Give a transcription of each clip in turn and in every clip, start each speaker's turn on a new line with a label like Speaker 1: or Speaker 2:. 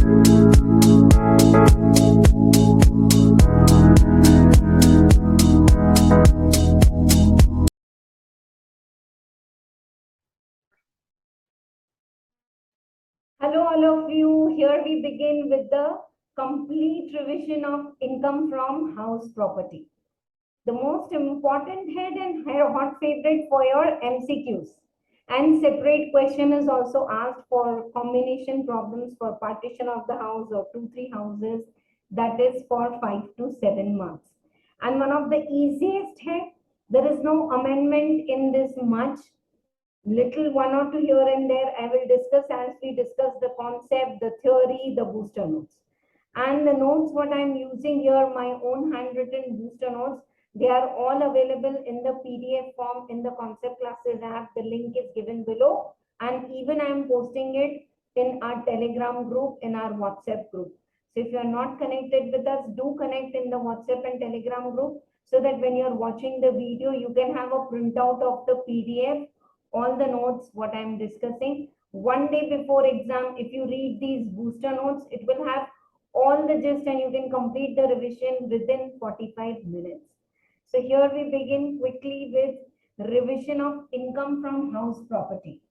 Speaker 1: Hello, all of you. Here we begin with the complete revision of income from house property. The most important head and hot favorite for your MCQs. And separate question is also asked for combination problems for partition of the house or 2-3 houses. That is for 5 to 7 marks. And one of the easiest head, there is no amendment in this much. Little one or two here and there I will discuss as we discuss the concept, the theory, the booster notes. And the notes what I'm using here, my own handwritten booster notes, they are all available in the PDF form in the Concept Classes app. The link is given below, and even I'm posting it in our Telegram group, in our WhatsApp group. So if you are not connected with us, do connect in the WhatsApp and Telegram group so that when you're watching the video, you can have a printout of the PDF, all the notes what I'm discussing. One day before exam, if you read these booster notes, it will have all the gist and you can complete the revision within 45 minutes. So here we begin quickly with revision of income from house property.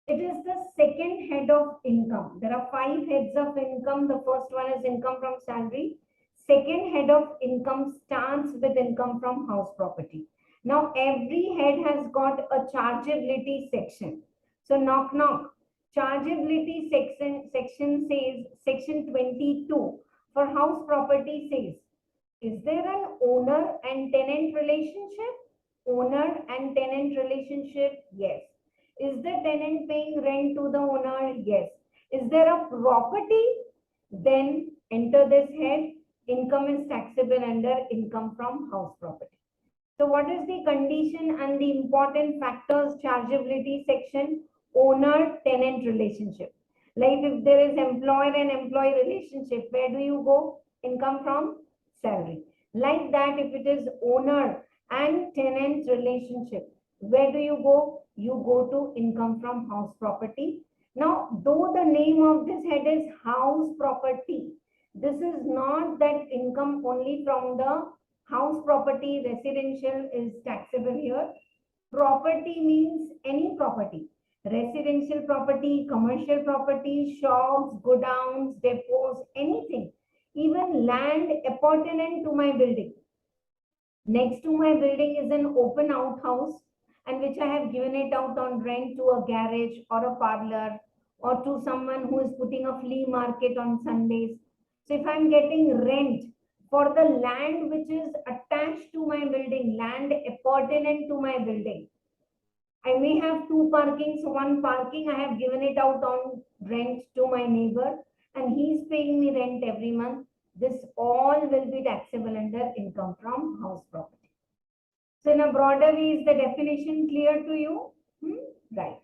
Speaker 1: It is the second head of income. There are 5 heads of income. The first one is income from salary. Second head of income starts with income from house property. Now every head has got a chargeability section. So knock knock. Chargeability section says, section 22 for house property says, is there an owner and tenant relationship? Owner and tenant relationship? Yes. Is the tenant paying rent to the owner? Yes. Is there a property? Then enter this head. Income is taxable under income from house property. So what is the condition and the important factors? Chargeability section, owner tenant relationship. Like if there is employer and employee relationship, where do you go? Income from salary. Like that, if it is owner and tenant relationship, where do you go? You go to income from house property. Now, though the name of this head is house property, this is not that income only from the house property. Residential is taxable here. Property means any property. Residential property, commercial property, shops, godowns, depots, anything. Even land appertaining to my building. Next to my building is an open outhouse, and which I have given it out on rent to a garage or a parlor or to someone who is putting a flea market on Sundays. So if I'm getting rent for the land which is attached to my building, land appertaining to my building, I may have 2 parkings. So one parking I have given it out on rent to my neighbor and he is paying me rent every month. This all will be taxable under income from house property. So in a broader way, is the definition clear to you? Right.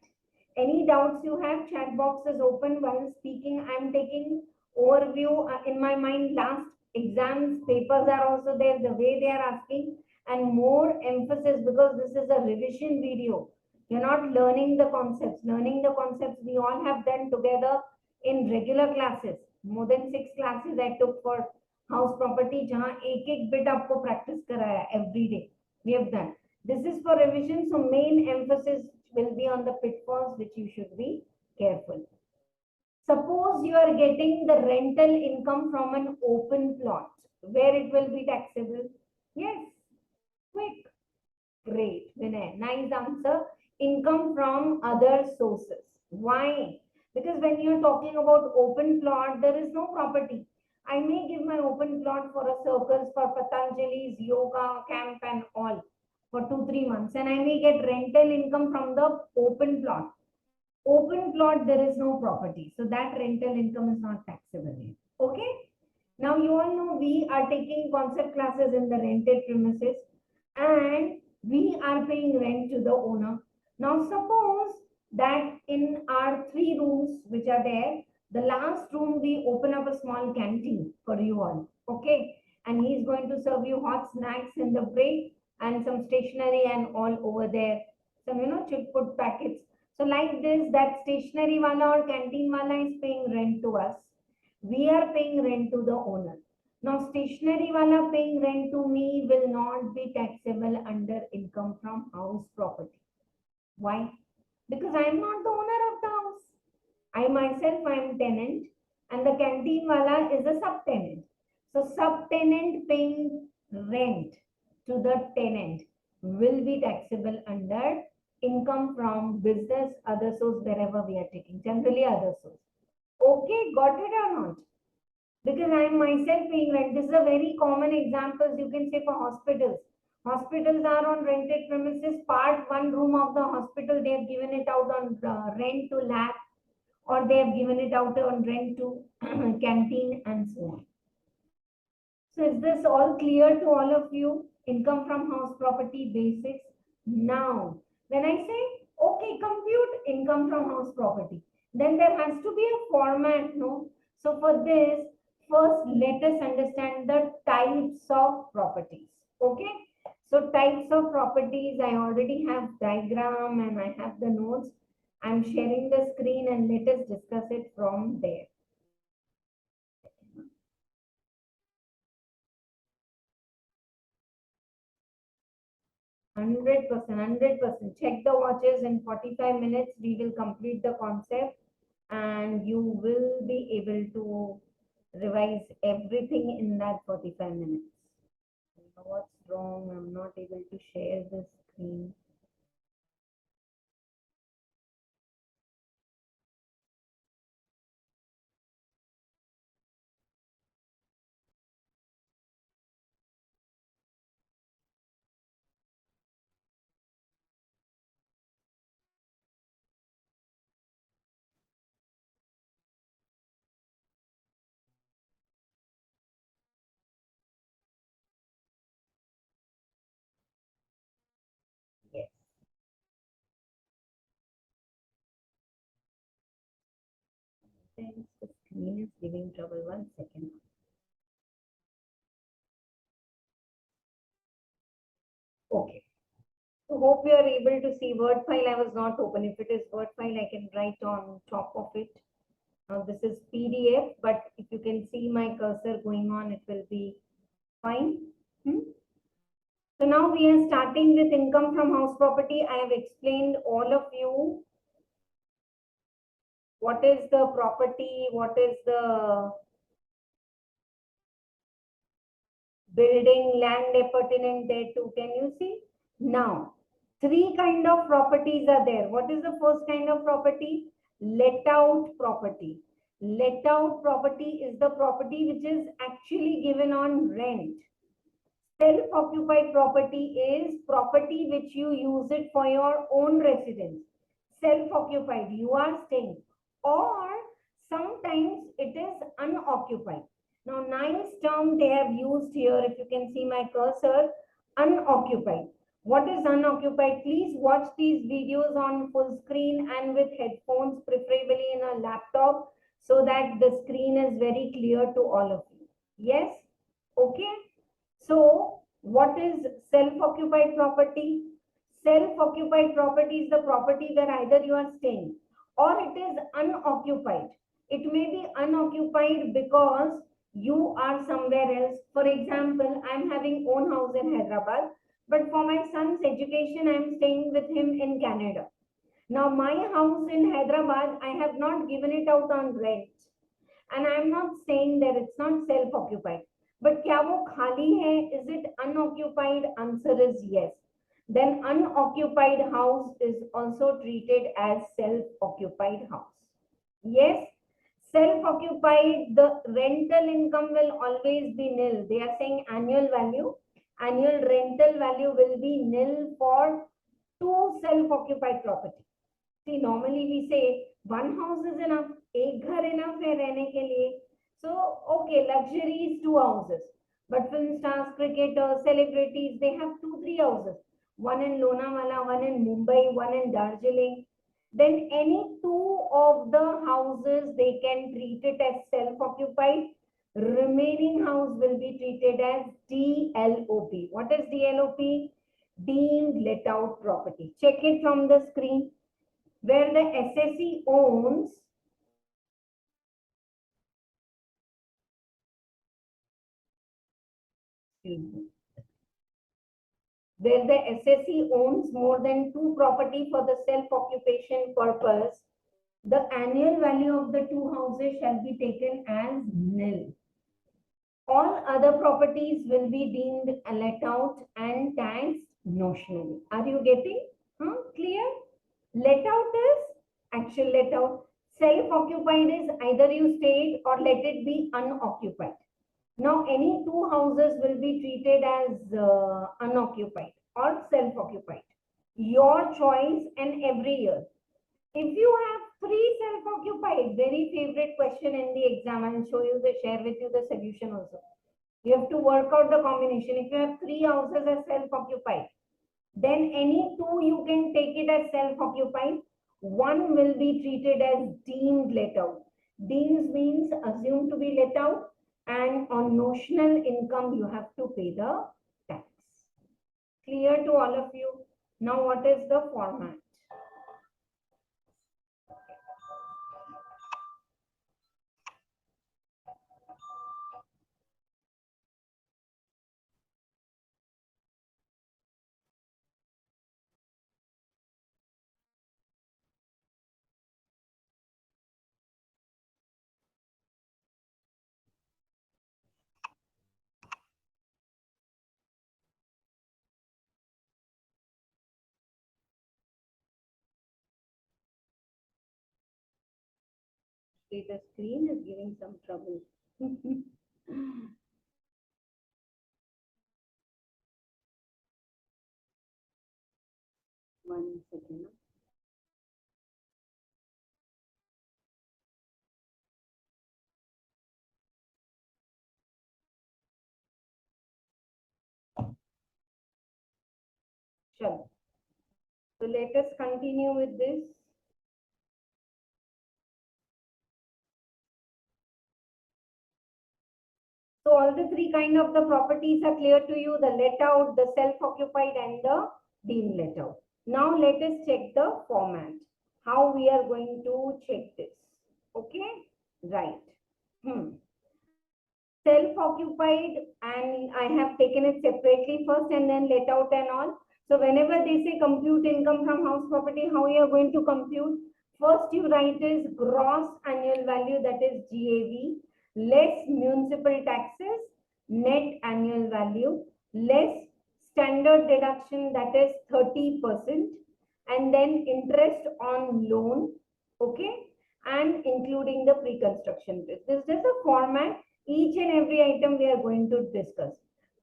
Speaker 1: Any doubts you have? Chat box is open while speaking. I'm taking overview in my mind. Last exams papers are also there, the way they are asking, and more emphasis because this is a revision video. You're not learning the concepts. Learning the concepts we all have done together in regular classes. More than 6 classes I took for house property, जहाँ एक bit आपको practice कराया every day. We have done. This is for revision, so main emphasis will be on the pitfalls which you should be careful. Suppose you are getting the rental income from an open plot, where it will be taxable. Yes, quick, great, Vinay, nice answer. Income from other sources. Why? Because when you're talking about open plot, there is no property. I may give my open plot for a circus, for Patanjali's yoga camp and all for 2-3 months, and I may get rental income from the open plot. Open plot, there is no property, so that rental income is not taxable here. Okay. Now you all know we are taking concept classes in the rented premises, and we are paying rent to the owner. Now suppose that in our 3 rooms which are there, the last room we open up a small canteen for you all, okay? And he's going to serve you hot snacks in the break and some stationery and all over there, some chit-put packets. So like this, that stationery wala or canteen wala is paying rent to us, We are paying rent to the owner. Now, stationery wala paying rent to me will not be taxable under income from house property. Why? Because I am not the owner of the house. I myself am tenant and the canteen wala is a subtenant. So subtenant paying rent to the tenant will be taxable under income from business, other source, wherever we are taking, generally other source. Okay, got it or not? Because I am myself paying rent. This is a very common example you can say for hospitals. Hospitals are on rented premises. Part one room of the hospital, they have given it out on rent to lab, or they have given it out on rent to canteen and so on. So is this all clear to all of you? Income from house property basics. Now, when I say, okay, compute income from house property, then there has to be a format, no? So for this, first let us understand the types of properties, okay? So types of properties, I already have diagram and I have the notes. I'm sharing the screen and let us discuss it from there. 100%. Check the watches. In 45 minutes, we will complete the concept and you will be able to revise everything in that 45 minutes. What's wrong? I'm not able to share the screen. Yes. Thanks. The screen is giving trouble. 1 second. Okay. So hope you are able to see Word file. I was not open. If it is Word file, I can write on top of it. Now this is PDF, but if you can see my cursor going on, it will be fine. So now we are starting with income from house property. I have explained all of you what is the property, what is the building, land appertinent thereto. Can you see? Now, three kind of properties are there. What is the first kind of property? Let out property. Let out property is the property which is actually given on rent. Self-occupied property is property which you use it for your own residence. Self-occupied, you are staying. Or sometimes it is unoccupied. Now, nice term they have used here, if you can see my cursor, unoccupied. What is unoccupied? Please watch these videos on full screen and with headphones, preferably in a laptop, so that the screen is very clear to all of you. Yes? Okay? So, what is self-occupied property? Self-occupied property is the property where either you are staying or it is unoccupied. It may be unoccupied because you are somewhere else. For example, I am having own house in Hyderabad, but for my son's education, I am staying with him in Canada. Now, my house in Hyderabad, I have not given it out on rent. And I am not saying that it's not self-occupied. But क्या वो खाली है? Is it unoccupied? Answer is yes. Then unoccupied house is also treated as self-occupied house. Yes, self-occupied, the rental income will always be nil. They are saying annual value. Annual rental value will be nil for two self-occupied property. See, normally we say one house is enough, एक घर enough है रहने के लिए. So, okay, luxury is two houses. But film stars, cricketers, celebrities, they have 2-3 houses. One in Lonavala, one in Mumbai, one in Darjeeling. Then any two of the houses, they can treat it as self-occupied. Remaining house will be treated as DLOP. What is DLOP? Deemed let out property. Check it from the screen. Where the SSE owns Excuse me. Where the assessee owns more than two property for the self-occupation purpose, the annual value of the two houses shall be taken as nil. All other properties will be deemed let out and taxed notionally. Are you getting? Clear? Let out is actual let out. Self-occupied is either you stay it or let it be unoccupied. Now, any two houses will be treated as unoccupied or self-occupied. Your choice, and every year. If you have three self-occupied, very favorite question in the exam, I will show you share with you the solution also. You have to work out the combination. If you have three houses as self-occupied, then any two you can take it as self-occupied. One will be treated as deemed let out. Deemed means assumed to be let out, and on notional income you have to pay the tax. Clear to all of you? Now what is the format? The screen is giving some trouble. One second. Sure. So let us continue with this. So all the three kind of the properties are clear to you, the let out, the self-occupied and the deemed let out. Now let us check the format, how we are going to check this. Okay, right. Self-occupied, and I have taken it separately first and then let out and all. So whenever they say compute income from house property, how you are going to compute? First you write is gross annual value, that is GAV, less municipal taxes, net annual value, less standard deduction, that is 30%, and then interest on loan, okay, and including the pre-construction risk. This is the format. Each and every item we are going to discuss.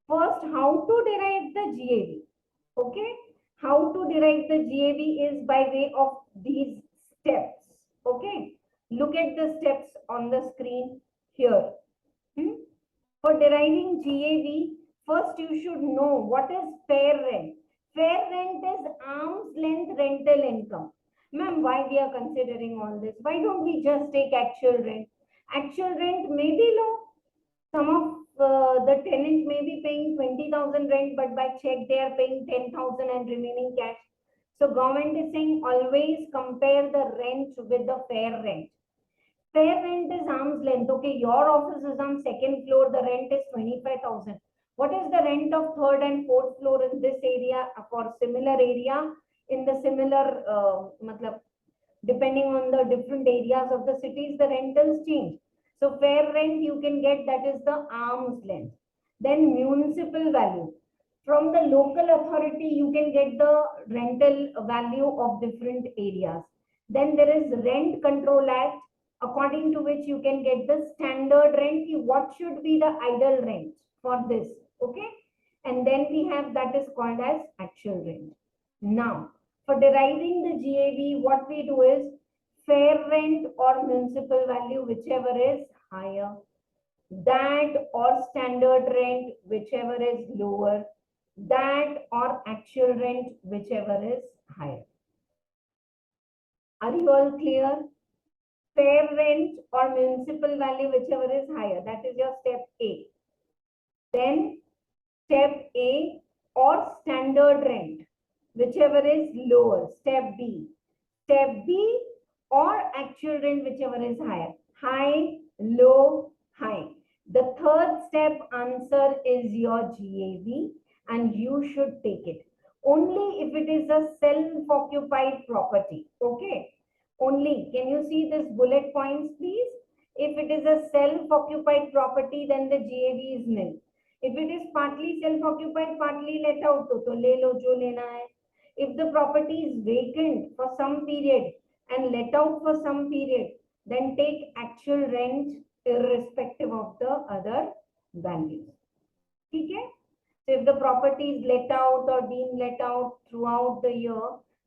Speaker 1: First, how to derive the GAV. Okay, how to derive the GAV is by way of these steps. Okay, look at the steps on the screen here. For deriving GAV, first you should know what is fair rent. Fair rent is arm's length rental income. Ma'am, why we are considering all this? Why don't we just take actual rent? Actual rent may be low. Some of the tenant may be paying 20,000 rent, but by check they are paying 10,000 and remaining cash. So government is saying always compare the rent with the fair rent. Fair rent is arm's length. Okay, your office is on second floor, the rent is 25,000. What is the rent of third and fourth floor in this area for similar area in the similar, depending on the different areas of the cities, the rentals change. So fair rent you can get, that is the arm's length. Then municipal value. From the local authority, you can get the rental value of different areas. Then there is Rent Control Act, according to which you can get the standard rent. What should be the idle rent for this? Okay. And then we have that is called as actual rent. Now, for deriving the GAV, what we do is fair rent or municipal value, whichever is higher, that or standard rent, whichever is lower, that or actual rent, whichever is higher. Are you all clear? Fair rent or municipal value, whichever is higher, that is your step A. Then step A, or standard rent, whichever is lower, step B. Step B, or actual rent, whichever is higher. High, low, high. The third step, answer is your GAV and you should take it. Only if it is a self-occupied property. Okay. Only. Can you see this bullet points, please? If it is a self-occupied property, then the GAV is nil. If it is partly self-occupied, partly let out, to le lo jo lena hai. If the property is vacant for some period and let out for some period, then take actual rent irrespective of the other values. Okay? So if the property is let out or deemed let out throughout the year,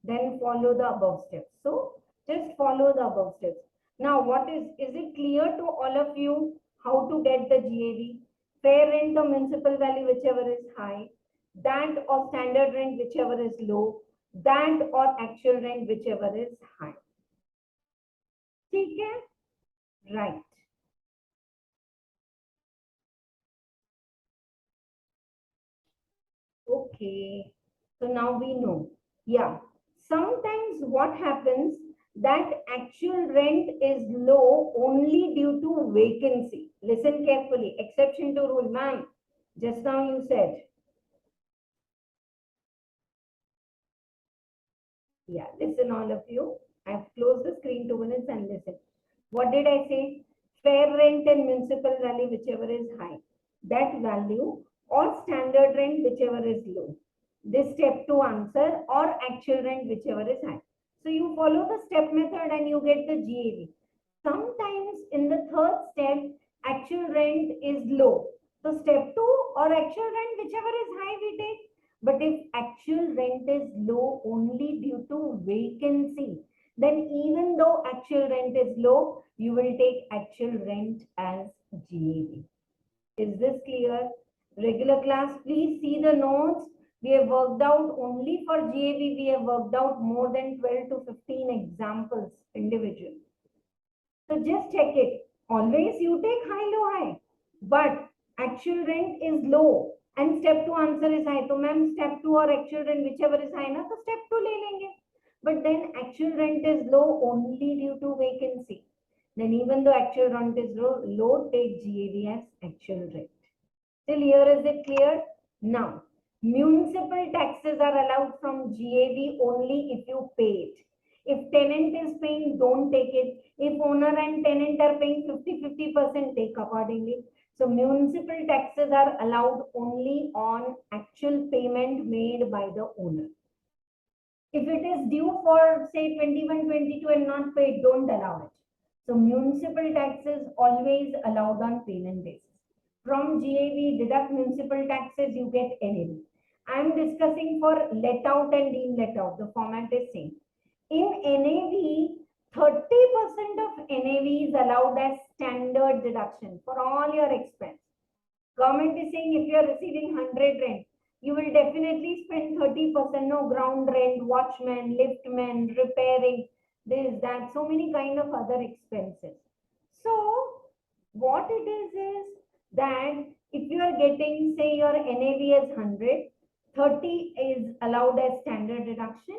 Speaker 1: then follow the above steps. So just follow the above steps. Now, is it clear to all of you how to get the GAV? Fair rent or municipal value, whichever is high, that or standard rent, whichever is low, that or actual rent, whichever is high. Okay? Right. Okay. So now we know. Yeah. Sometimes what happens, that actual rent is low only due to vacancy. Listen carefully. Exception to rule, ma'am. Just now you said. Yeah, listen all of you. I've closed the screen 2 minutes and listen. What did I say? Fair rent and municipal value, whichever is high. That value or standard rent, whichever is low. This step to answer, or actual rent, whichever is high. So you follow the step method and you get the GAV. Sometimes in the third step, actual rent is low. So step 2 or actual rent, whichever is high, we take. But if actual rent is low only due to vacancy, then even though actual rent is low, you will take actual rent as GAV. Is this clear? Regular class, please see the notes. We have worked out only for GAV, we have worked out more than 12 to 15 examples individual. So just check it. Always you take high, low, high. But actual rent is low and step 2 answer is high. So ma'am, step 2 or actual rent, whichever is high, na, so step 2 le lenge. But then actual rent is low only due to vacancy. Then even though actual rent is low, take GAV as actual rent. Till here is it clear? Now, municipal taxes are allowed from GAV only if you pay it. If tenant is paying, don't take it. If owner and tenant are paying 50-50%, take accordingly. So municipal taxes are allowed only on actual payment made by the owner. If it is due for say 21-22 and not paid, don't allow it. So municipal taxes always allowed on payment basis. From GAV, deduct municipal taxes, you get NAV. I am discussing for let out and deemed let out. The format is same. In NAV, 30% of NAV is allowed as standard deduction for all your expense. Government is saying if you are receiving 100 rent, you will definitely spend 30%, no, ground rent, watchman, liftman, repairing, this, that, so many kind of other expenses. So what it is that if you are getting, say your NAV as 100, 30 is allowed as standard deduction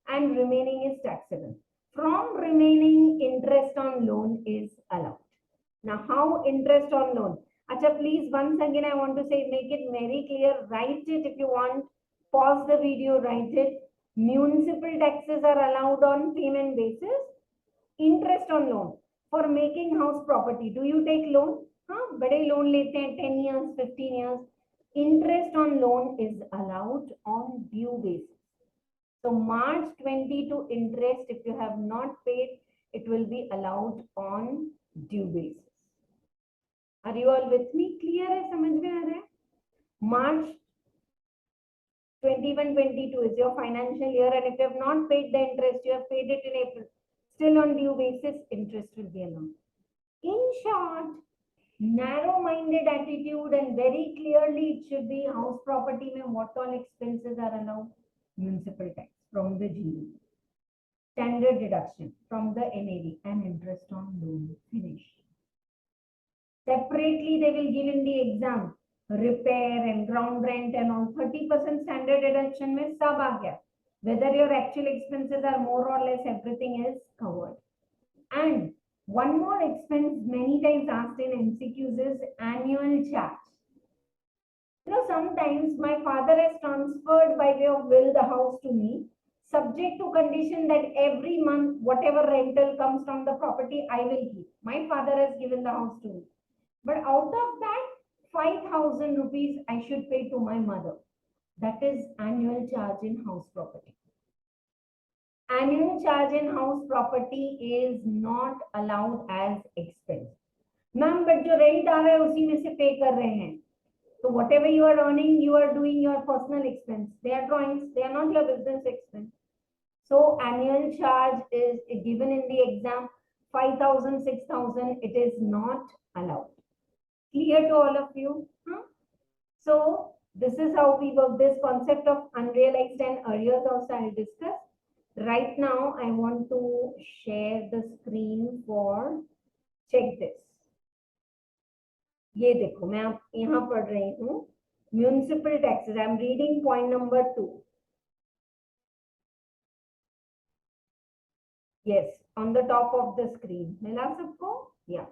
Speaker 1: and remaining is taxable. From remaining, interest on loan is allowed. Now how interest on loan? Acha, please, once again I want to say, make it very clear, write it if you want, pause the video, write it. Municipal taxes are allowed on payment basis. Interest on loan. For making house property, do you take loan? Bade loan lete hain, 10 years, 15 years. Interest on loan is allowed on due basis. So March 22 interest, if you have not paid, it will be allowed on due basis. Are you all with me? Clear hai? Samajh mein aa raha hai? March 21-22 is your financial year, and if you have not paid the interest, you have paid it in April, still on due basis, interest will be allowed. In short, narrow-minded attitude and very clearly it should be house property mein what all expenses are allowed? Municipal tax from the GE, standard deduction from the NAV and interest on loan. Finished. Separately, they will give in the exam repair and ground rent and all 30% standard deduction mein sab aa gaya. Whether your actual expenses are more or less, everything is covered. And one more expense many times asked in MCQs is annual charge. Sometimes my father has transferred by way of will the house to me, subject to condition that every month, whatever rental comes from the property, I will keep. My father has given the house to me. But out of that, 5,000 rupees I should pay to my mother. That is annual charge in house property. Annual charge in house property is not allowed as expense. Ma'am but जो rent आ रहा है उसी में से पे कर रहे हैं. So whatever you are earning, you are doing your personal expense. They are drawings, they are not your business expense. So annual charge is given in the exam 5,000, 6,000. It is not allowed. Clear to all of you? Huh? So this is how we work this concept of unrealized and arrears also I'll discuss. Right now I want to share the screen for check this. ये देखो मैं आप यहाँ पढ़ रही हूँ municipal taxes. I am reading point number 2. yes, on the top of the screen. मिला सबको? Yeah.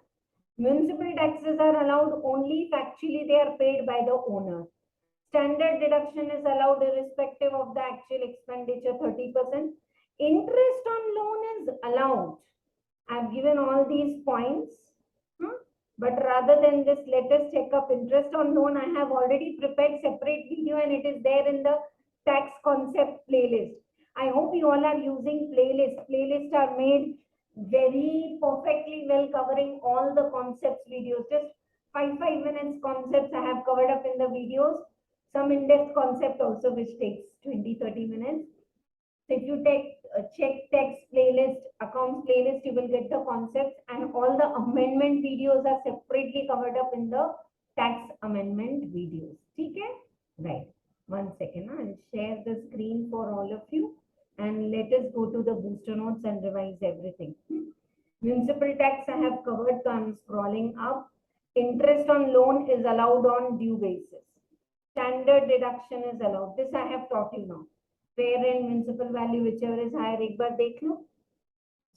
Speaker 1: Municipal taxes are allowed only if actually they are paid by the owner. Standard deduction is allowed irrespective of the actual expenditure, 30%. Interest on loan is allowed. I've given all these points. But rather than this, let us check up interest on loan. I have already prepared separate video and it is there in the tax concept playlist. I hope you all are using playlists. Playlists are made very perfectly well covering all the concepts videos. Just 5 minutes concepts I have covered up in the videos. Some in-depth concept also which takes 20-30 minutes. So if you check text playlist, accounts playlist, you will get the concepts and all the amendment videos are separately covered up in the tax amendment videos. Okay? Right. 1 second. I'll share the screen for all of you and let us go to the booster notes and revise everything. Municipal tax I have covered, so I'm scrolling up. Interest on loan is allowed on due basis. Standard deduction is allowed. This I have taught you now. Fair and municipal value, whichever is higher, एक बार देख लो.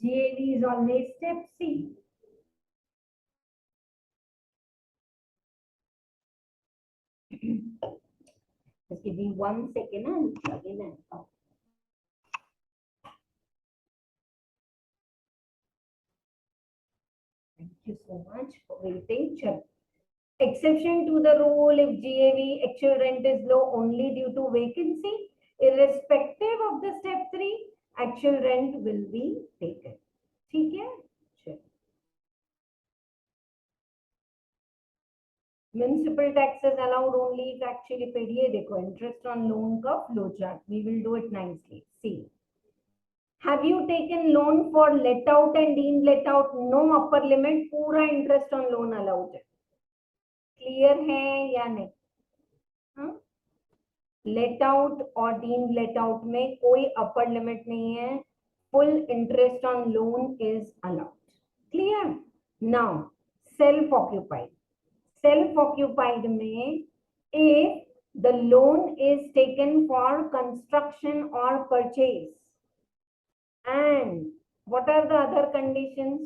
Speaker 1: GAV is always step C. Just give me 1 second. I'll plug in and out. Thank you so much for waiting. Sure. Exception to the rule if GAV actual rent is low only due to vacancy. Irrespective of the step 3, actual rent will be taken. ठीक है? Sure. Municipal taxes allowed only if actually paid. ये देखो interest on loan का flow chart. We will do it nicely. See. Have you taken loan for let out and deemed let out? No upper limit. पूरा interest on loan allowed है. Clear है या नहीं? हाँ? Let out और deemed let out में कोई upper limit नहीं है. Full interest on loan is allowed. Clear? Now self occupied. Self occupied में if the loan is taken for construction और purchase and what are the other conditions?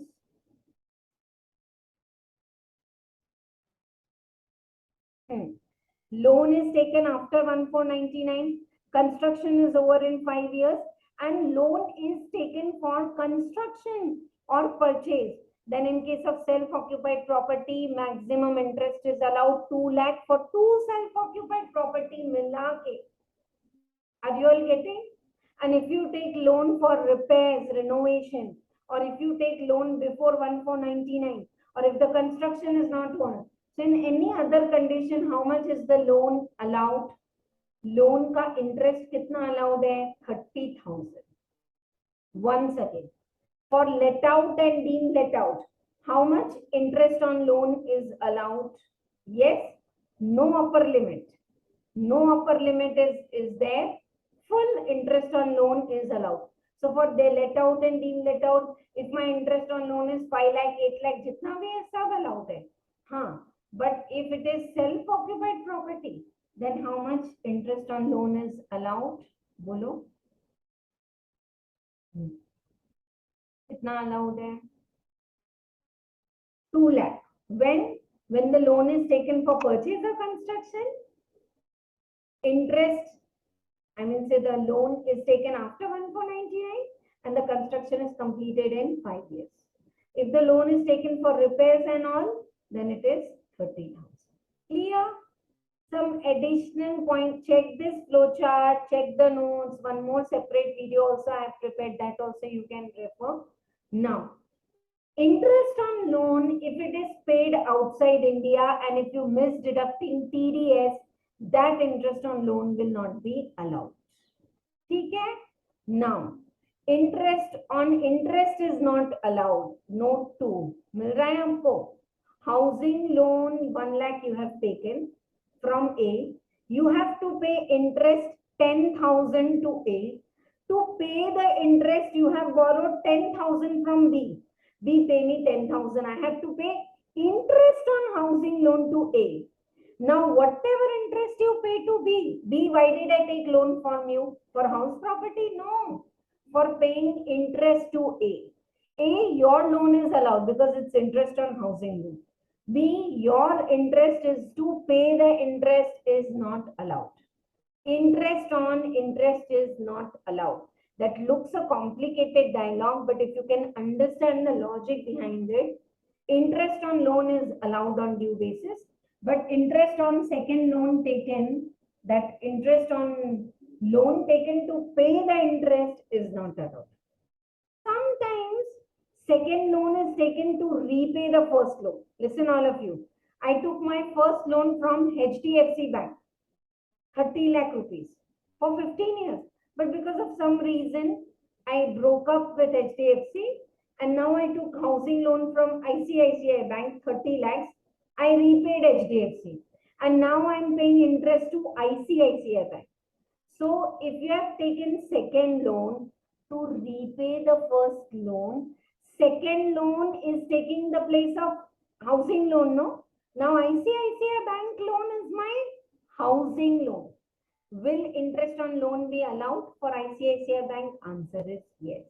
Speaker 1: Loan is taken after 1499, construction is over in 5 years, and loan is taken for construction or purchase. Then in case of self-occupied property, maximum interest is allowed 2 lakh for 2 self-occupied property mila ke. Are you all getting? And if you take loan for repairs, renovation, or if you take loan before 1499, or if the construction is not on, so in any other condition, how much is the loan allowed? Loan का interest कितना allowed है? 30,000. Once again, for let out and deemed let out, how much interest on loan is allowed? Yes, no upper limit. No upper limit is there. Full interest on loan is allowed. So for the let out and deemed let out, if my interest on loan is 5 lakh, 8 lakh, जितना भी है सब allowed है. हाँ. But if it is self-occupied property, then how much interest on loan is allowed? बोलो. कितना allowed है? 2 lakh. When the loan is taken for purchase or construction? interest, I mean, say the loan is taken after 1499 and the construction is completed in 5 years. If the loan is taken for repairs and all, then it is 30,000. Clear? Some additional point, check this flow chart, check the notes. One more separate video also I have prepared, that also you can refer. Now, interest on loan, if it is paid outside India and if you miss deducting TDS, that interest on loan will not be allowed. Okay? Now, interest on interest is not allowed. Note 2. मिल रहा है हमको? Housing loan 1 lakh you have taken from A. You have to pay interest 10,000 to A. To pay the interest, you have borrowed 10,000 from B. B pay me 10,000. I have to pay interest on housing loan to A. Now, whatever interest you pay to B, why did I take loan from you? For house property? No. For paying interest to A. A, your loan is allowed because it's interest on housing loan. B, your interest is to pay the interest is not allowed. Interest on interest is not allowed. That looks a complicated dialogue, but if you can understand the logic behind it, interest on loan is allowed on due basis, but interest on second loan taken, that interest on loan taken to pay the interest is not allowed. Sometimes second loan is taken to repay the first loan. Listen, all of you. I took my first loan from HDFC Bank, 30 lakh rupees for 15 years. But because of some reason, I broke up with HDFC and now I took housing loan from ICICI Bank, 30 lakhs. I repaid HDFC and now I'm paying interest to ICICI Bank. So if you have taken second loan to repay the first loan, second loan is taking the place of housing loan, no? Now ICICI Bank loan is my housing loan. Will interest on loan be allowed for ICICI Bank? Answer is yes.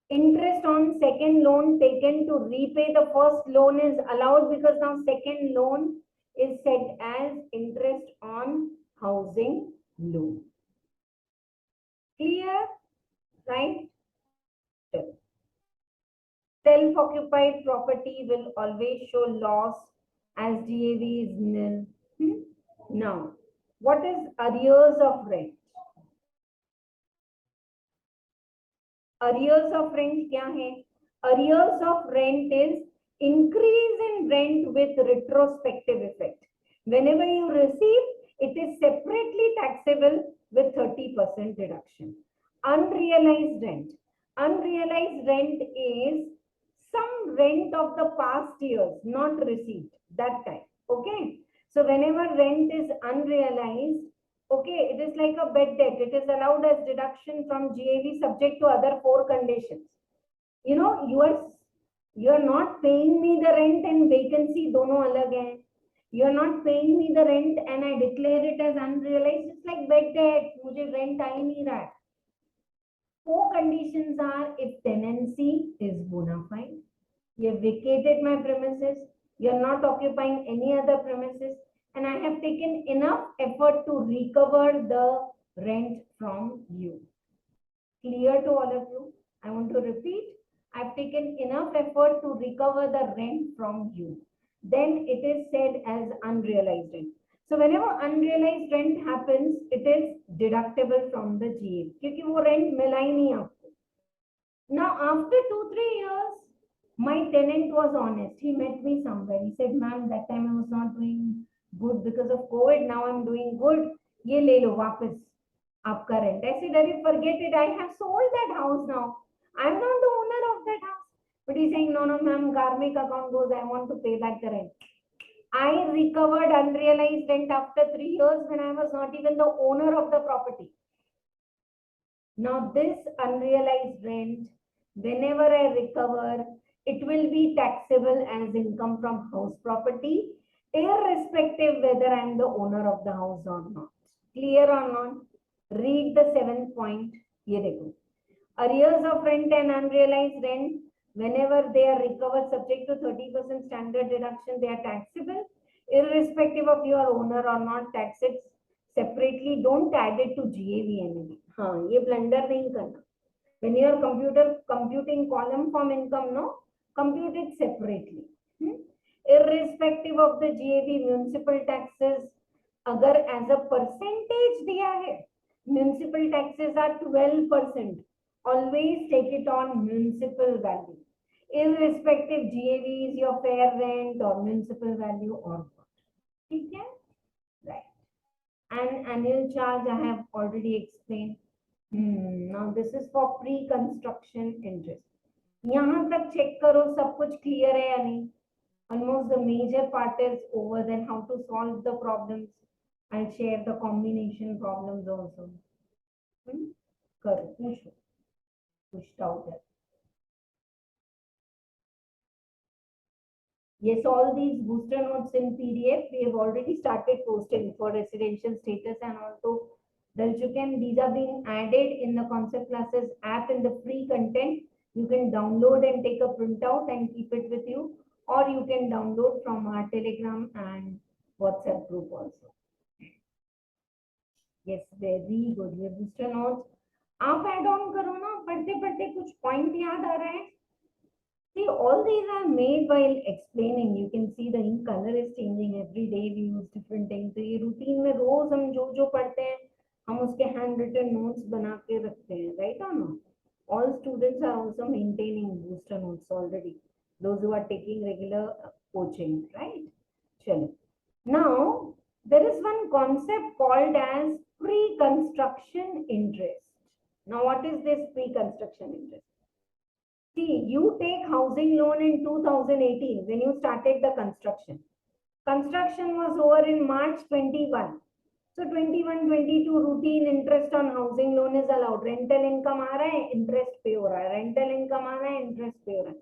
Speaker 1: Interest on second loan taken to repay the first loan is allowed because now second loan is set as interest on housing loan. Clear? Right? Self-occupied property will always show loss as DAV is nil. Now, what is arrears of rent? Arrears of rent क्या है? Arrears of rent is increase in rent with retrospective effect. Whenever you receive, it is separately taxable with 30% deduction. Unrealized rent. Unrealized rent is some rent of the past years not received that time. Okay. So whenever rent is unrealized, okay, it is like a bad debt. It is allowed as deduction from GAV subject to other 4 conditions. You know, you are not paying me the rent and vacancy dono alag hai. You are not paying me the rent and I declare it as unrealized. It's like bad debt. Mujhe rent aa hi nahi raha. 4 conditions are if tenancy is bona fide, you have vacated my premises, you are not occupying any other premises, and I have taken enough effort to recover the rent from you. Clear to all of you? I want to repeat. I have taken enough effort to recover the rent from you. Then it is said as unrealized rent. So whenever unrealized rent happens, it is deductible from the GAV. क्योंकि वो rent मिला ही नहीं आपको. Now after 2-3 years, my tenant was honest. He met me somewhere. He said, "Ma'am, that time I was not doing good because of COVID. Now I'm doing good. ये ले लो वापस आपका rent." I said, "Are you forget it? I have sold that house now. I'm not the owner of that house." But he's saying, "No, ma'am, karmic account goes. I want to pay back the rent." I recovered unrealized rent after 3 years when I was not even the owner of the property. Now this unrealized rent, whenever I recover, it will be taxable as income from house property, irrespective whether I am the owner of the house or not. Clear or not? Read the 7th point. Ye dekho. Arrears of rent and unrealized rent, whenever they are recovered subject to 30% standard deduction, they are taxable, irrespective of your owner or not. Tax it separately. Don't add it to GAV NAV. हाँ, ये blunder नहीं करना. When you are computing column form income, no, compute it separately. Irrespective of the GAV municipal taxes, अगर as a percentage दिया है, municipal taxes are 12%. Always take it on municipal value. Irrespective GAV is your fair rent or municipal value or what. ठीक है? Right. And annual charge I have already explained. Now this is for pre-construction interest. यहाँ तक check करो सब कुछ clear है या नहीं? Almost the major part is over. Then how to solve the problems? I'll share the combination problems also. करो, पूछो, कुछ doubt है? Yes, all these booster notes in PDF we have already started posting for residential status and also Dalchuken. These are being added in the concept classes app in the free content. You can download and take a printout and keep it with you, or you can download from our Telegram and WhatsApp group also. Yes, very good. ये booster notes आप add on करो ना, पढ़ते पढ़ते कुछ point याद आ रहा है. See, all these are made while explaining. You can see the ink color is changing every day. We use different things. तो ये routine में रोज हम जो पढ़ते हैं, हम उसके handwritten notes बना के रखते हैं, right or not? All students are also maintaining booster notes already. Those who are taking regular coaching, right? चलो. Now there is one concept called as pre-construction interest. Now, what is this pre-construction interest? See, you take housing loan in 2018 when you started the construction. Construction was over in March 21. So 21-22 routine interest on housing loan is allowed. Rental income आ रहा है, interest pay हो रहा है. Rental income आ रहा है, interest pay हो रहा है.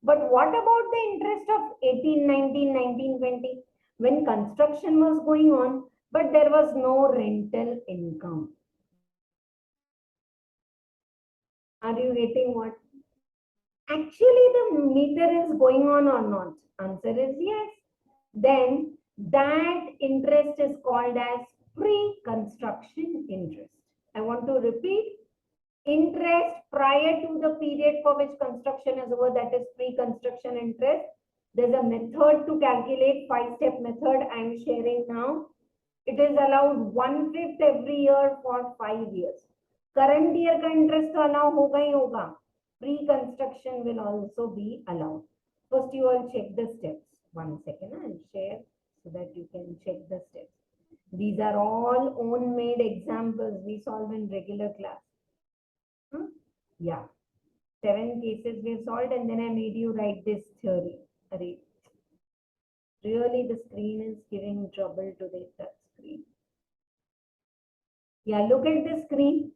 Speaker 1: But what about the interest of 18, 19, 19, 20? When construction was going on, but there was no rental income. Are you getting what? Actually, the meter is going on or not? Answer is yes. Then that interest is called as pre-construction interest. I want to repeat. Interest prior to the period for which construction is over, that is pre-construction interest. There's a method to calculate, 5-step method I am sharing now. It is allowed 1/5 every year for 5 years. Current year का interest तो allow होगा ही होगा. Pre-construction will also be allowed. First, you all check the steps. 1 second, I'll share so that you can check the steps. These are all own-made examples we solve in regular class. Yeah, 7 cases we solved, and then I made you write this theory. Really, the screen is giving trouble today. That screen. Yeah, look at the screen.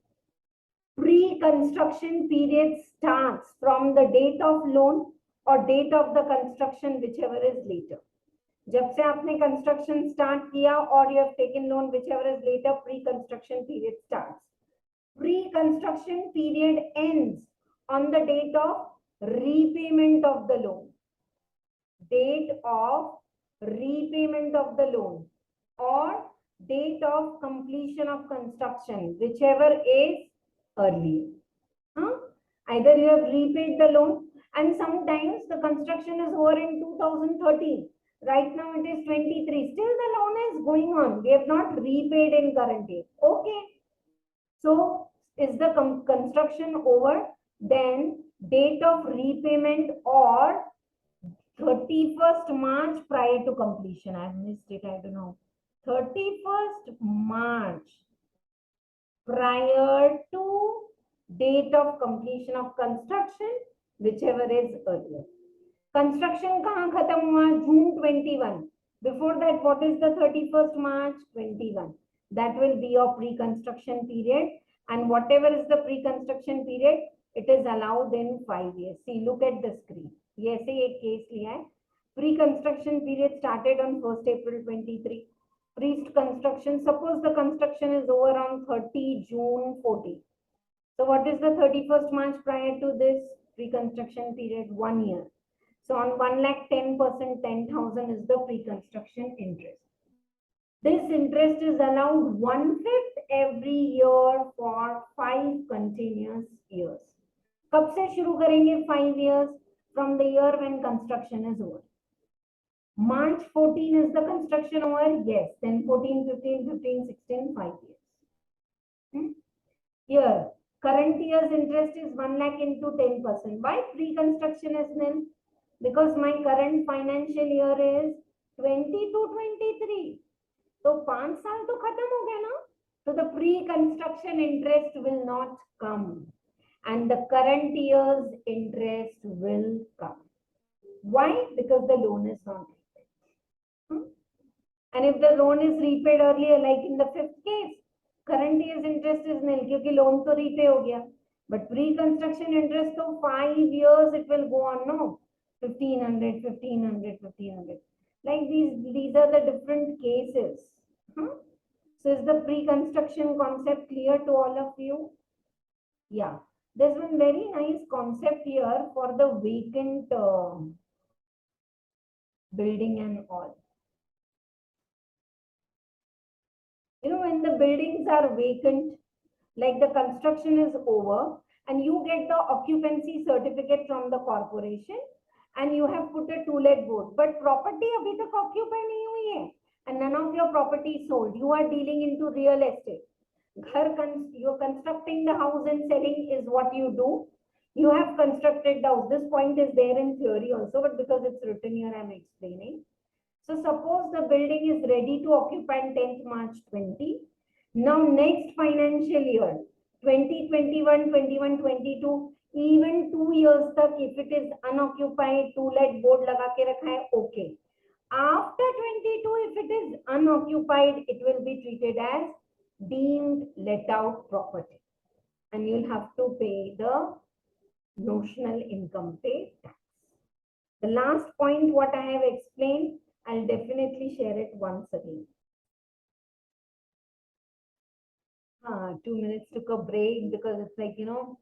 Speaker 1: Pre-construction period starts from the date of loan or date of the construction, whichever is later. जब से आपने construction start किया or you have taken loan, whichever is later, pre-construction period starts. Pre-construction period ends on the date of repayment of the loan. Date of repayment of the loan or date of completion of construction, whichever is earlier. Either you have repaid the loan, and sometimes the construction is over in 2013. Right now it is 23. Still the loan is going on. We have not repaid in current year. Okay. So is the construction over? Then date of repayment or 31st March prior to completion. I have missed it. I don't know. 31st March prior to date of completion of construction, whichever is earlier. Construction कहाँ खत्म हुआ? June 21. Before that, what is the 31st March 21? That will be your pre-construction period. And whatever is the pre-construction period, it is allowed in 5 years. See, look at the screen. ये ऐसे एक case लिया है. Pre-construction period started on 1st April 23. Pre-construction, suppose the construction is over on 30 June 14. So what is the 31st March prior to this pre-construction period? 1 year. So on 1,10%, 10,000 is the pre-construction interest. This interest is allowed 1/5 every year for 5 continuous years. कब से शुरू करेंगे? 5 years from the year when construction is over. March 14 is the construction over? Yes. Then 14, 15, 15, 16, 5 years. Here, current year's interest is 1 lakh into 10%. Why pre-construction is nil? Because my current financial year is 22-23. तो 5 साल तो खत्म हो गया ना, so the pre-construction interest will not come and the current year's interest will come. Why? Because the loan is not repaid. And if the loan is repaid earlier, like in the 5th case, current year's interest is nil क्योंकि loan तो repay हो गया, but pre-construction interest तो 5 years it will go on, no? 1500, 1500, 1500. Like these are the different cases. So is the pre-construction concept clear to all of you? Yeah. There's one very nice concept here for the vacant building and all. You know, when the buildings are vacant, like the construction is over and you get the occupancy certificate from the corporation and you have put a to-let board, but property abhi tak occupy nahi hui hai and none of your property is sold. You are dealing into real estate. You're constructing the house and selling is what you do. You have constructed the house. This point is there in theory also, but because it's written here, I'm explaining. So suppose the building is ready to occupy on 10th March 20. Now next financial year, 2021, 21, 22, even 2 years tak, if it is unoccupied, to-let board laga ke rakha hai, okay. After 22, if it is unoccupied, it will be treated as deemed let out property and you'll have to pay the notional income tax. The last point what I have explained, I'll definitely share it once again. 2 minutes took a break because it's like, you know,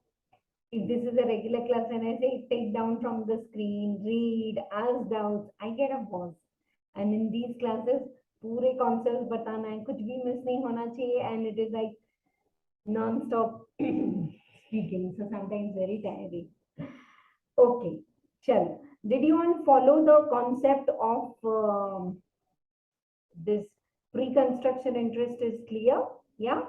Speaker 1: if this is a regular class and I say take down from the screen, read, ask doubts, I get a pause. And in these classes, पूरे concepts बताना है, कुछ भी miss नहीं होना चाहिए, and it is like non-stop speaking, so sometimes very tiring. Okay, chal. Did you all follow the concept of this pre-construction interest is clear? Yeah.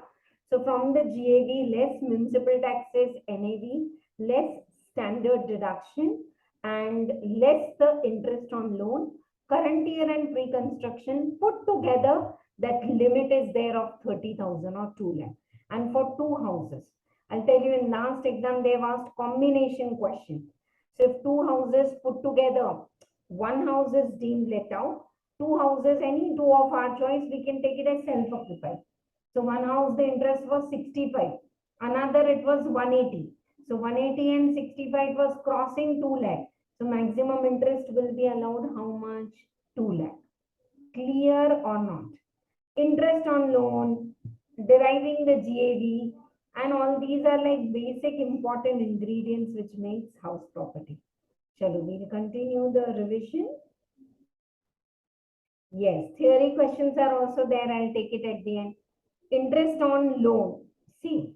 Speaker 1: So from the GAV, less municipal taxes, NAV, less standard deduction, and less the interest on loan. Current year and pre-construction put together, that limit is there of 30,000 or 2 lakh. And for 2 houses, I'll tell you in last exam, they've asked combination question. So if 2 houses put together, 1 house is deemed let out, 2 houses, any 2 of our choice, we can take it as self-occupied. So 1 house, the interest was 65. Another, it was 180. So 180 and 65 was crossing 2 lakh. So maximum interest will be allowed how much? 2 lakh. Clear or not? Interest on loan, deriving the GAV, and all these are like basic important ingredients which makes house property. Shall we continue the revision? Yes, theory questions are also there. I'll take it at the end. Interest on loan. See,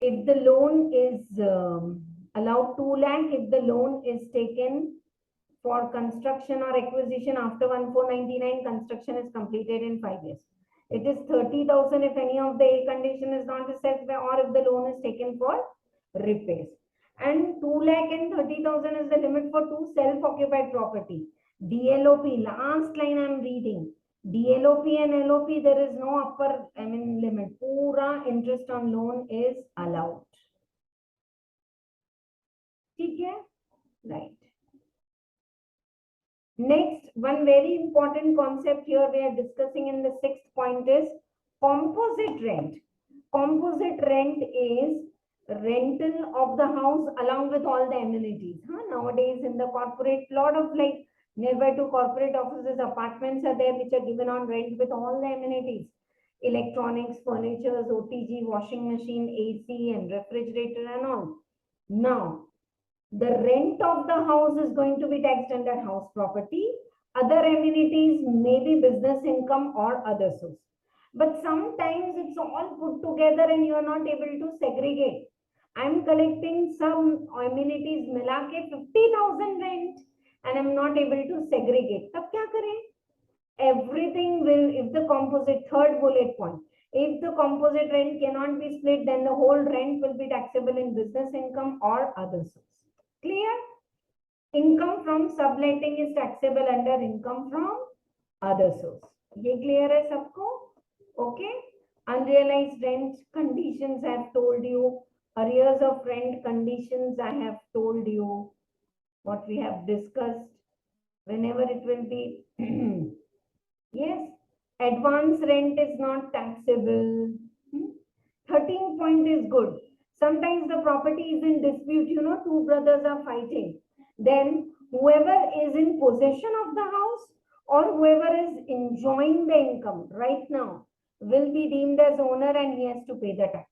Speaker 1: if the loan is allowed 2 lakh, if the loan is taken for construction or acquisition after 1499, construction is completed in 5 years. It is 30,000 if any of the A condition is not set, or if the loan is taken for repairs. And 2 lakh and 30,000 is the limit for 2 self-occupied property. DLOP, last line I'm reading. DLOP and LOP, there is no upper, limit. Pura interest on loan is allowed. Okay? Right. Next, one very important concept here we are discussing in the 6th point is composite rent. Composite rent is rental of the house along with all the amenities. Nowadays in the corporate, lot of like nearby to corporate offices, apartments are there which are given on rent with all the amenities. Electronics, furniture, OTG, washing machine, AC and refrigerator and all. Now, the rent of the house is going to be taxed under house property, Other amenities may be business income or other source. But sometimes it's all put together and you are not able to segregate. I'm collecting some amenities मिला के 50,000 rent and I'm not able to segregate. तब क्या करें? Everything will, if the composite, third bullet point, if the composite rent cannot be split, then the whole rent will be taxable in business income or other source. Clear? Income from subletting is taxable under income from other source. ये clear है सबको? Okay. Unrealized rent conditions I have told you. Arrears of rent conditions I have told you. What we have discussed. Whenever it will be yes, advance rent is not taxable. 13 point is good. Sometimes the property is in dispute, two brothers are fighting. Then whoever is in possession of the house or whoever is enjoying the income right now will be deemed as owner and he has to pay the tax.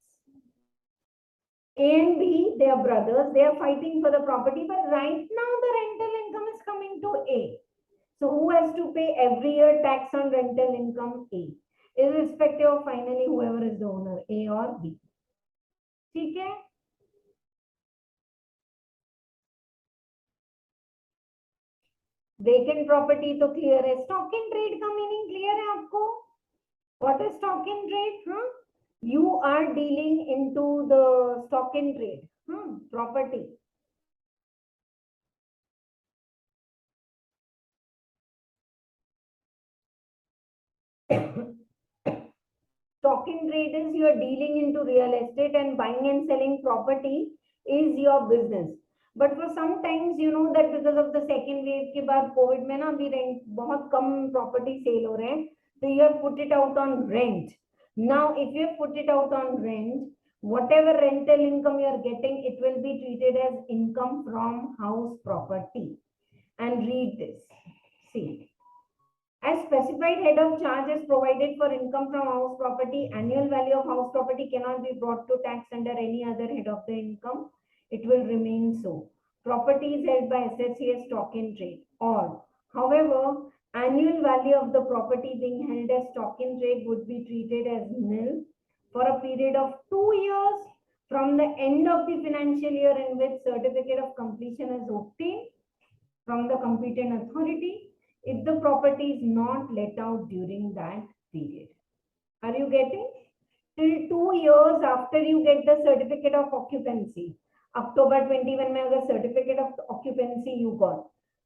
Speaker 1: A and B, they are brothers, they are fighting for the property, but right now the rental income is coming to A. So who has to pay every year tax on rental income? A. Irrespective of finally whoever is the owner, A or B. ठीक है? Vacant property तो clear है. Stock in trade का meaning clear है आपको? What is stock in trade? You are dealing into the stock in trade. Property. Stock in trade is you are dealing into real estate and buying and selling property is your business. But for sometimes you know that because of the second wave के बाद COVID में ना अभी rent बहुत कम property sale हो रहे हैं, so you have put it out on rent. Now if you have put it out on rent, whatever rental income you are getting, it will be treated as income from house property. And read this. See. As specified head of charge is provided for income from house property, annual value of house property cannot be brought to tax under any other head of the income. It will remain so. Property is held by SSC as stock in trade. Or, however, annual value of the property being held as stock in trade would be treated as nil for a period of 2 years from the end of the financial year in which certificate of completion is obtained from the competent authority if the property is not let out during that period. Are you getting? Till 2 years after you get the certificate of occupancy. October 21 में अगर certificate of occupancy you got,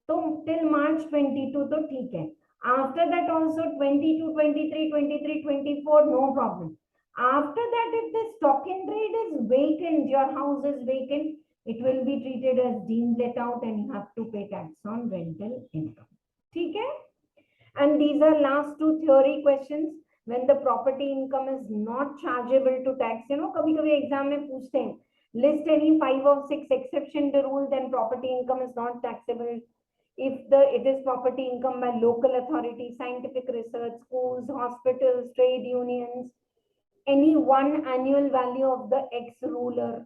Speaker 1: तो till March 22 तो ठीक है. After that also 22, 23, 23, 24 no problem. After that if the stock in trade is vacant, your house is vacant, it will be treated as deemed let out and you have to pay tax on rental income. ठीक है? And these are last two theory questions. When the property income is not chargeable to tax, कभी-कभी exam में पूछते हैं, list any 5 or 6 exception to rule, then property income is not taxable. If it is property income by local authority, scientific research, schools, hospitals, trade unions, any one annual value of the ex-ruler,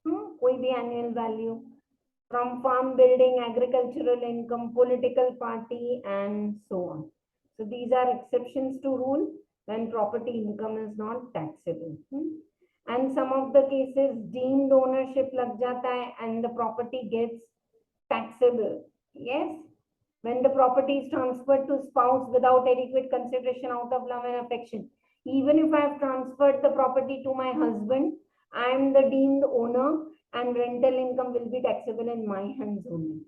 Speaker 1: कोई भी annual value, from farm building, agricultural income, political party, and so on. So these are exceptions to rule when property income is not taxable. And some of the cases deemed ownership lag jata hai and the property gets taxable. Yes. When the property is transferred to spouse without adequate consideration out of love and affection. Even if I have transferred the property to my husband, I am the deemed owner and rental income will be taxable in my hands only.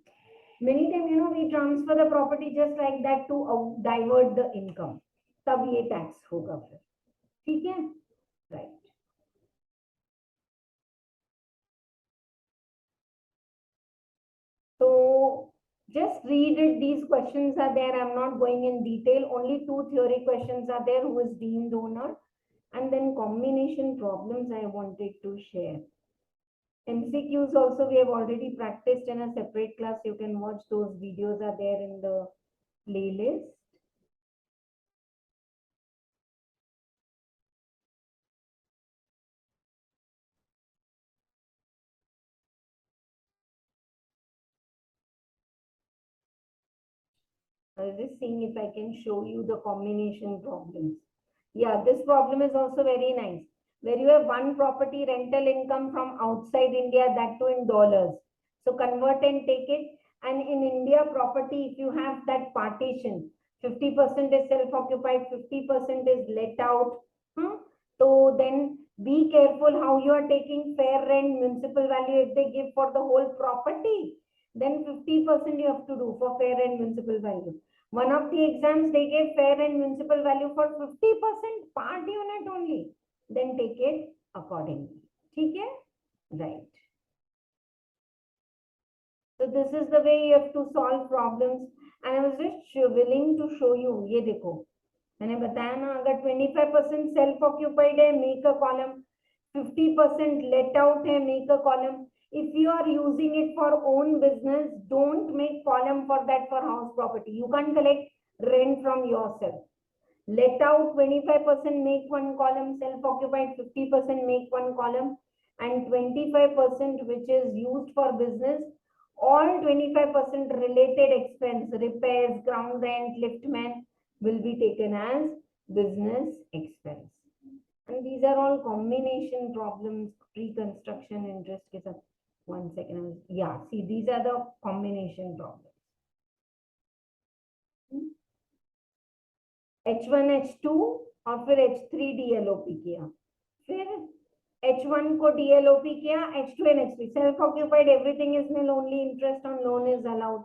Speaker 1: Many times, we transfer the property just like that to divert the income. तब ये tax होगा फिर. ठीक है? Right. So just read it. These questions are there. I'm not going in detail. Only 2 theory questions are there. Who is deemed owner? And then combination problems I wanted to share. MCQs also we have already practiced in a separate class. You can watch those videos are there in the playlist. I was just seeing if I can show you the combination problems. Yeah, this problem is also very nice. Where you have one property rental income from outside India, that too in dollars. So convert and take it. And in India, property, if you have that partition, 50% is self-occupied, 50% is let out. So then be careful how you are taking fair rent, municipal value if they give for the whole property. Then 50% you have to do for fair and municipal value. One of the exams they gave fair and municipal value for 50% part unit only. Then take it accordingly. Okay? Right. So this is the way you have to solve problems. And I was just willing to show you. ये देखो मैंने बताया ना अगर 25% self occupied है make a column, 50% let out है make a column. If you are using it for own business, don't make column for that for house property. You can't collect rent from yourself. Let out 25% make one column, self-occupied 50% make one column, and 25% which is used for business, all 25% related expense, repairs, ground rent, liftman will be taken as business expense. And these are all combination problems, pre-construction interest के साथ. One second. Yeah, see, these are the combination problems. H1 H2 और फिर H3 DLOP किया, फिर H1 को DLOP किया, H2 and H3 self occupied, everything is nil, only interest on loan is allowed.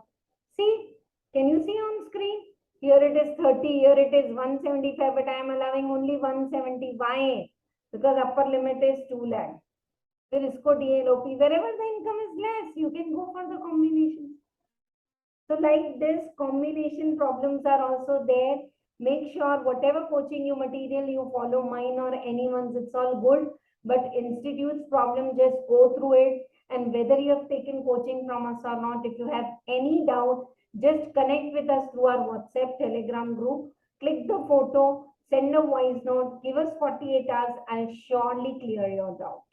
Speaker 1: See, can you see on screen? Here it is 30, here it is 175, but I am allowing only 170. Why? Because upper limit is 2 lakh. फिर इसको DLOP, wherever the income is less, you can go for the combination. So like this, combination problems are also there. Make sure whatever coaching you material you follow, mine or anyone's, it's all good. But institute's problem, just go through it. And whether you have taken coaching from us or not, if you have any doubt, just connect with us through our WhatsApp Telegram group. Click the photo, send a voice note, give us 48 hours. I'll surely clear your doubt.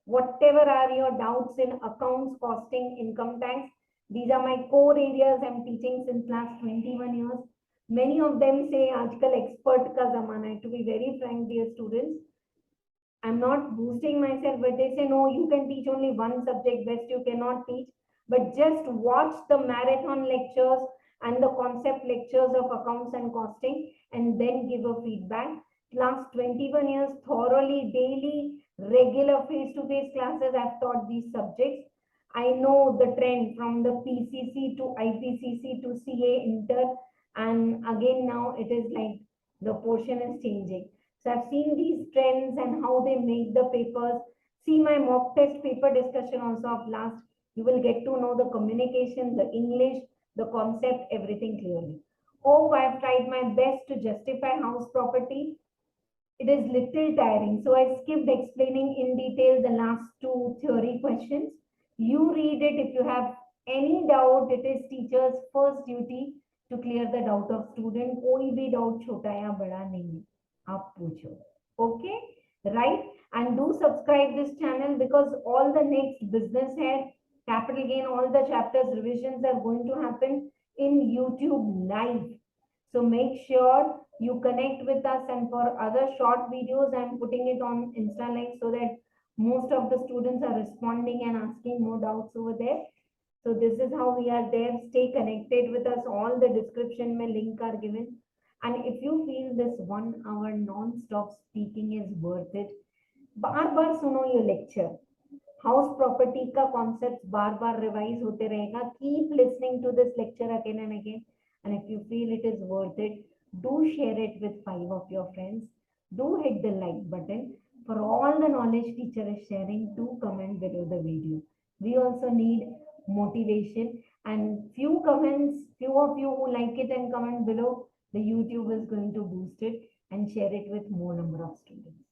Speaker 1: Whatever are your doubts in accounts, costing, income tax, these are my core areas I'm teaching since last 21 years. Many of them say, "Aajkal expert ka zamana hai." To be very frank, dear students, I'm not boosting myself, but they say, no, you can teach only one subject, best you cannot teach. But just watch the marathon lectures and the concept lectures of accounts and costing, and then give a feedback. Last 21 years, thoroughly, daily, regular face-to-face classes, I've taught these subjects. I know the trend from the PCC to IPCC to CA Inter, and again now it is like the portion is changing. So I've seen these trends and how they make the papers. See my mock test paper discussion also of last. You will get to know the communication, the English, the concept, everything clearly. Oh, I've tried my best to justify house property. It is little tiring. So I skipped explaining in detail the last two theory questions. You read it. If you have any doubt, it is teacher's first duty to clear the doubt of student. कोई भी doubt छोटा या बड़ा नहीं, आप पूछो. Okay, right? And do subscribe this channel, because all the next business head, capital gain, all the chapters revisions are going to happen in YouTube live. So make sure you connect with us, and for other short videos, I'm putting it on Insta Live so that most of the students are responding and asking more doubts over there. So this is how we are there. Stay connected with us. All the description mein link are given. And if you feel this 1 hour non-stop speaking is worth it, बार बार सुनो ये lecture. House property का concepts बार बार revise होते रहेगा. Keep listening to this lecture again and again. And if you feel it is worth it, do share it with 5 of your friends. Do hit the like button. For all the knowledge teacher is sharing, do comment below the video. We also need motivation, and few comments, few of you who like it and comment below, the YouTube is going to boost it and share it with more number of students.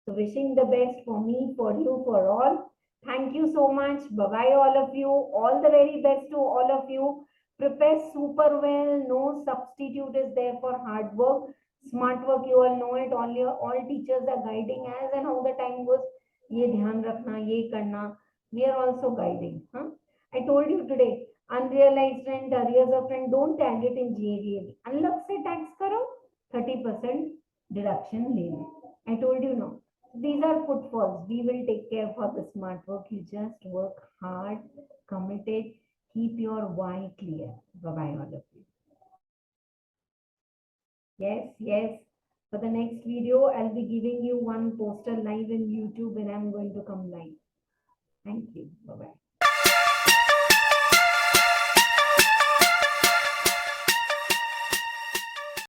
Speaker 1: So wishing the best for me, for you, for all. Thank you so much. Bye-bye all of you. All the very best to all of you. Prepare super well. No substitute is there for hard work. Smart work, you all know it. All teachers are guiding as and how the time goes. ये ध्यान रखना, ये करना. We are also guiding. I told you today, Unrealized rent, arrears of rent, don't add it in GADAB. अलग से tax करो, 30% deduction ले लो. I told you no. These are footfalls. We will take care for the smart work. You just work hard, committed, keep your why clear. Bye-bye all of you. Yes. For the next video, I'll be giving you one poster live in YouTube and I'm going to come live. Thank you. Bye-bye.